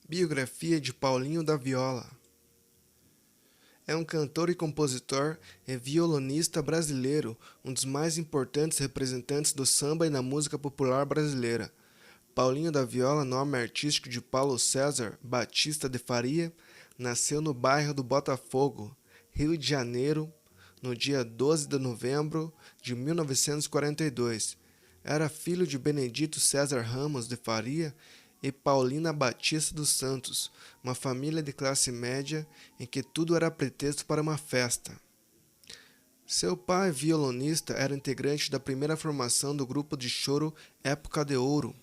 Biografia de Paulinho da Viola. É um cantor e compositor e violonista brasileiro, um dos mais importantes representantes do samba e na música popular brasileira. Paulinho da Viola, nome artístico de Paulo César Batista de Faria, nasceu no bairro do Botafogo, Rio de Janeiro, no dia 12 de novembro de 1942. Era filho de Benedito César Ramos de Faria e Paulina Batista dos Santos, uma família de classe média em que tudo era pretexto para uma festa. Seu pai, violonista, era integrante da primeira formação do grupo de choro Época de Ouro.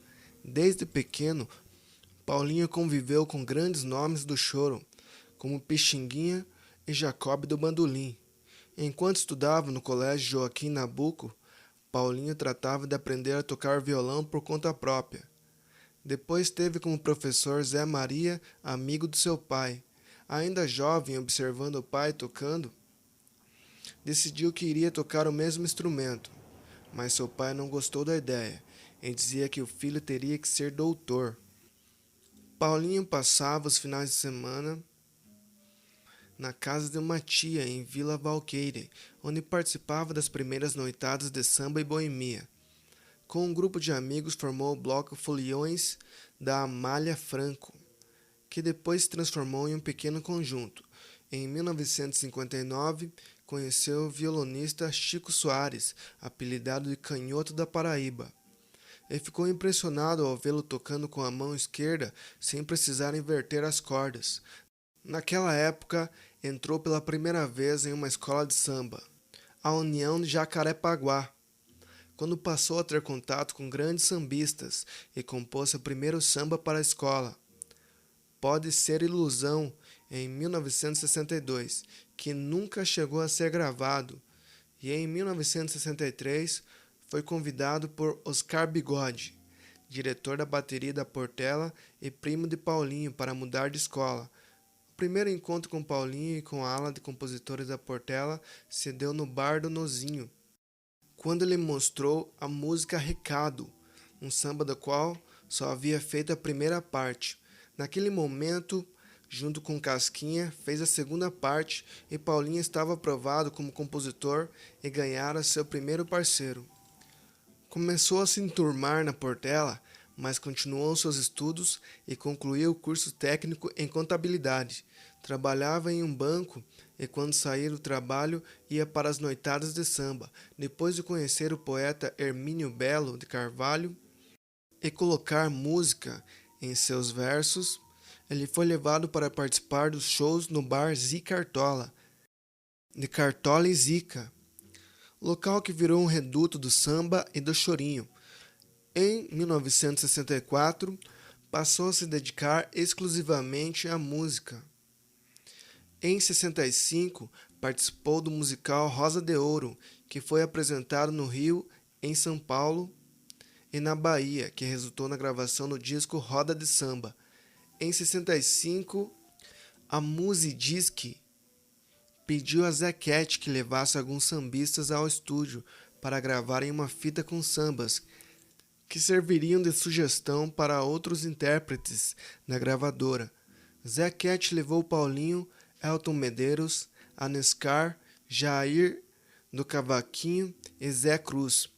Desde pequeno, Paulinho conviveu com grandes nomes do choro, como Pixinguinha e Jacob do Bandolim. Enquanto estudava no Colégio Joaquim Nabuco, Paulinho tratava de aprender a tocar violão por conta própria. Depois teve como professor Zé Maria, amigo do seu pai. Ainda jovem, observando o pai tocando, decidiu que iria tocar o mesmo instrumento, mas seu pai não gostou da ideia e dizia que o filho teria que ser doutor. Paulinho passava os finais de semana na casa de uma tia em Vila Valqueire, onde participava das primeiras noitadas de samba e boemia. Com um grupo de amigos formou o bloco Foliões da Amália Franco, que depois se transformou em um pequeno conjunto. Em 1959, conheceu o violonista Chico Soares, apelidado de Canhoto da Paraíba. Ele ficou impressionado ao vê-lo tocando com a mão esquerda sem precisar inverter as cordas. Naquela época, entrou pela primeira vez em uma escola de samba, a União de Jacarepaguá, quando passou a ter contato com grandes sambistas e compôs seu primeiro samba para a escola. Pode Ser Ilusão, em 1962, que nunca chegou a ser gravado, e em 1963 foi convidado por Oscar Bigode, diretor da bateria da Portela e primo de Paulinho, para mudar de escola. O primeiro encontro com Paulinho e com a ala de compositores da Portela se deu no Bar do Nozinho, quando ele mostrou a música Recado, um samba do qual só havia feito a primeira parte. Naquele momento, junto com Casquinha, fez a segunda parte e Paulinho estava aprovado como compositor e ganhara seu primeiro parceiro. Começou a se enturmar na Portela, mas continuou seus estudos e concluiu o curso técnico em contabilidade. Trabalhava em um banco e, quando saía do trabalho, ia para as noitadas de samba. Depois de conhecer o poeta Hermínio Belo de Carvalho e colocar música em seus versos, ele foi levado para participar dos shows no bar Zicartola, de Cartola e Zica, local que virou um reduto do samba e do chorinho. Em 1964, passou a se dedicar exclusivamente à música. Em 65, participou do musical Rosa de Ouro, que foi apresentado no Rio, em São Paulo e na Bahia, que resultou na gravação do disco Roda de Samba. Em 65, a Musidisc pediu a Zequete que levasse alguns sambistas ao estúdio para gravarem uma fita com sambas, que serviriam de sugestão para outros intérpretes na gravadora. Zequete levou Paulinho, Elton Medeiros, Anescar, Jair do Cavaquinho e Zé Cruz.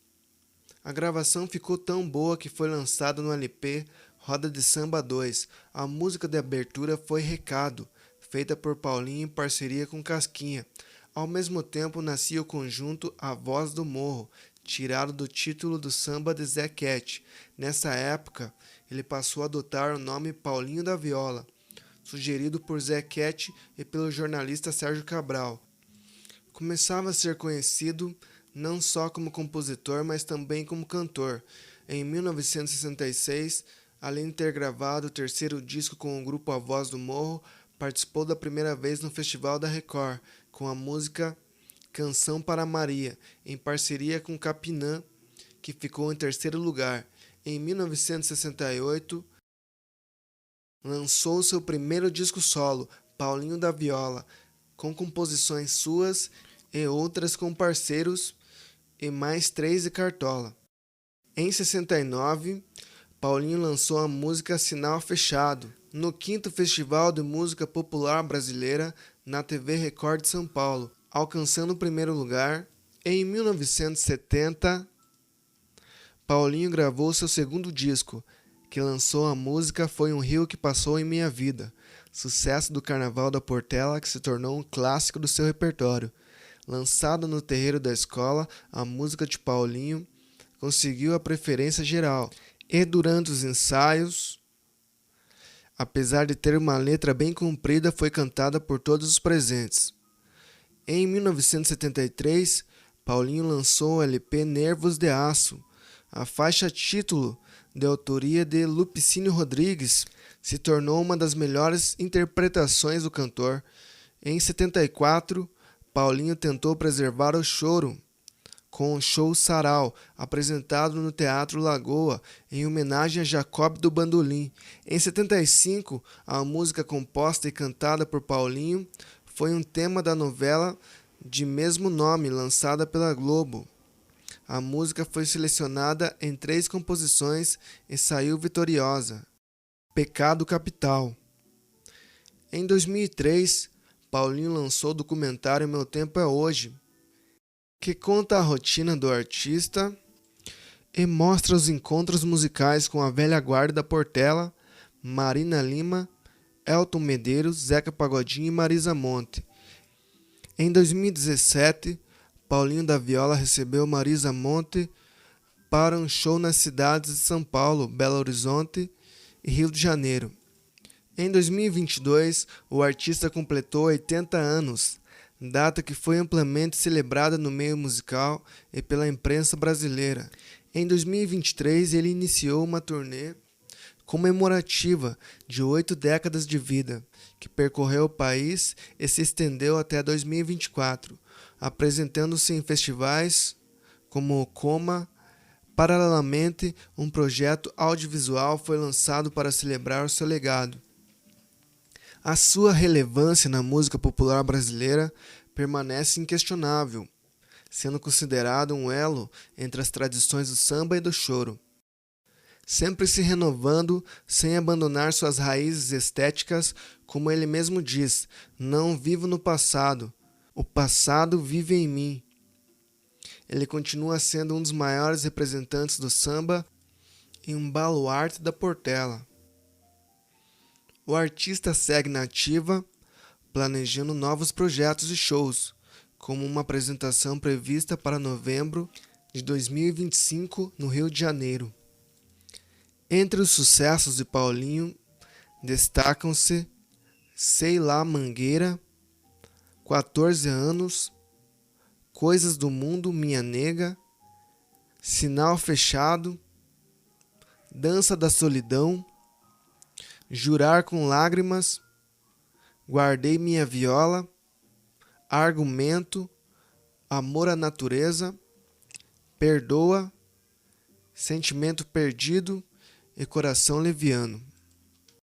A gravação ficou tão boa que foi lançada no LP Roda de Samba 2. A música de abertura foi Recado, feita por Paulinho em parceria com Casquinha. Ao mesmo tempo nascia o conjunto A Voz do Morro, tirado do título do samba de Zequete. Nessa época, ele passou a adotar o nome Paulinho da Viola, sugerido por Zequete e pelo jornalista Sérgio Cabral. Começava a ser conhecido não só como compositor, mas também como cantor. Em 1966, além de ter gravado o terceiro disco com o grupo A Voz do Morro, participou da primeira vez no Festival da Record, com a música Canção para Maria, em parceria com Capinã, que ficou em terceiro lugar. Em 1968, lançou seu primeiro disco solo, Paulinho da Viola, com composições suas e outras com parceiros e mais 3 de Cartola. Em 69, Paulinho lançou a música Sinal Fechado, no 5º Festival de Música Popular Brasileira na TV Record de São Paulo, alcançando o primeiro lugar. Em 1970, Paulinho gravou seu segundo disco, que lançou a música Foi um Rio que Passou em Minha Vida, sucesso do Carnaval da Portela que se tornou um clássico do seu repertório. Lançada no terreiro da escola, a música de Paulinho conseguiu a preferência geral e durante os ensaios, apesar de ter uma letra bem comprida, foi cantada por todos os presentes. Em 1973, Paulinho lançou o LP Nervos de Aço. A faixa título, de autoria de Lupicínio Rodrigues, se tornou uma das melhores interpretações do cantor. Em 74, Paulinho tentou preservar o choro com o show Sarau, apresentado no Teatro Lagoa, em homenagem a Jacob do Bandolim. Em 75, a música composta e cantada por Paulinho foi um tema da novela de mesmo nome, lançada pela Globo. A música foi selecionada em 3 composições e saiu vitoriosa. Pecado Capital. Em 2003, Paulinho lançou o documentário Meu Tempo é Hoje, que conta a rotina do artista e mostra os encontros musicais com a velha guarda da Portela, Marina Lima, Elton Medeiros, Zeca Pagodinho e Marisa Monte. Em 2017, Paulinho da Viola recebeu Marisa Monte para um show nas cidades de São Paulo, Belo Horizonte e Rio de Janeiro. Em 2022, o artista completou 80 anos, data que foi amplamente celebrada no meio musical e pela imprensa brasileira. Em 2023, ele iniciou uma turnê comemorativa de 8 décadas de vida, que percorreu o país e se estendeu até 2024, apresentando-se em festivais como o Coma. Paralelamente, um projeto audiovisual foi lançado para celebrar o seu legado. A sua relevância na música popular brasileira permanece inquestionável, sendo considerado um elo entre as tradições do samba e do choro, sempre se renovando sem abandonar suas raízes estéticas, como ele mesmo diz: não vivo no passado, o passado vive em mim. Ele continua sendo um dos maiores representantes do samba e um baluarte da Portela. O artista segue na ativa, planejando novos projetos e shows, como uma apresentação prevista para novembro de 2025 no Rio de Janeiro. Entre os sucessos de Paulinho, destacam-se Sei Lá Mangueira, 14 anos, Coisas do Mundo, Minha Nega, Sinal Fechado, Dança da Solidão, Jurar com Lágrimas, Guardei Minha Viola, Argumento, Amor à Natureza, Perdoa, Sentimento Perdido e Coração Leviano.